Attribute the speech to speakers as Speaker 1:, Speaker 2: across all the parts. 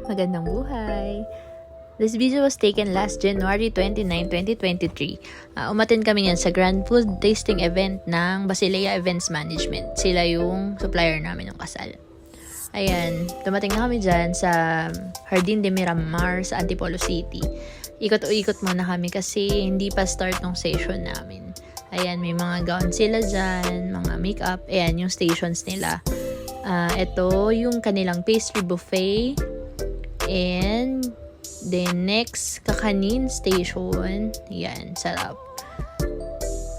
Speaker 1: Magandang buhay! This video was taken last January 29, 2023. Umattend kami yan sa Grand Food Tasting Event ng Basilea Events Management. Sila yung supplier namin ng kasal. Ayan, dumating na kami dyan sa Jardín de Miramar sa Antipolo City. Ikot-ikot muna kami kasi hindi pa start ng session namin. Ayan, may mga gown sila dyan, mga makeup. Ayan, yung stations nila. Ito yung kanilang pastry buffet. And then next, kakanin station. Yan, sarap.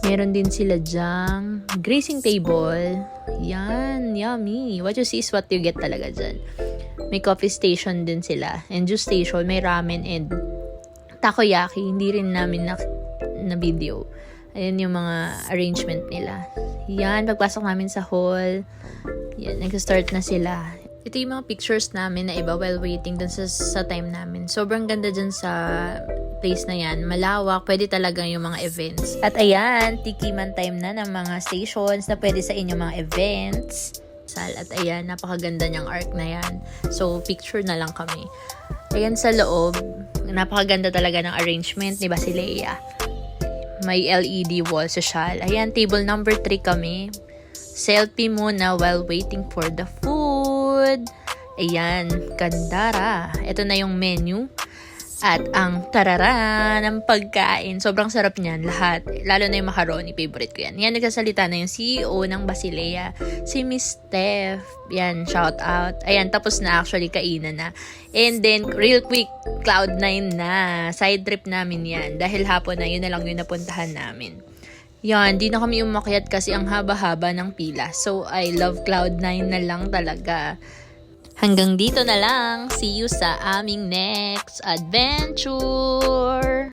Speaker 1: Meron din sila dyang grazing table. Yan, yummy. What you see is what you get talaga dyan. May coffee station din sila. And juice station, may ramen and takoyaki. Hindi rin namin na video. Ayan yung mga arrangement nila. Yan, pagpasok namin sa hall. Yan, nag-start na sila. Ito yung mga pictures namin na iba while waiting dun sa time namin. Sobrang ganda dyan sa place na yan. Malawak, pwede talaga yung mga events. At ayan, tikiman time na ng mga stations na pwede sa inyong mga events. At ayan, napakaganda niyang arc na yan. So, picture na lang kami. Ayan sa loob, napakaganda talaga ng arrangement ni Basilea. May LED wall social. Ayan, table number 3 kami. Selfie muna while waiting for the food. Ayan, gandara. Ito na yung menu. At ang tarara ng pagkain. Sobrang sarap niyan, lahat. Lalo na yung macaroni, favorite ko yan. Yan, nagsasalita na yung CEO ng Basilea. Si Miss Steph. Yan, shout out. Ayan, tapos na actually, kainan na. And then, real quick, Cloud9 na. Side trip namin yan. Dahil hapon na, yun na lang yung napuntahan namin. Yan, di na kami umakyat kasi ang haba-haba ng pila. So, I love Cloud9 na lang talaga. Hanggang dito na lang. See you sa aming next adventure!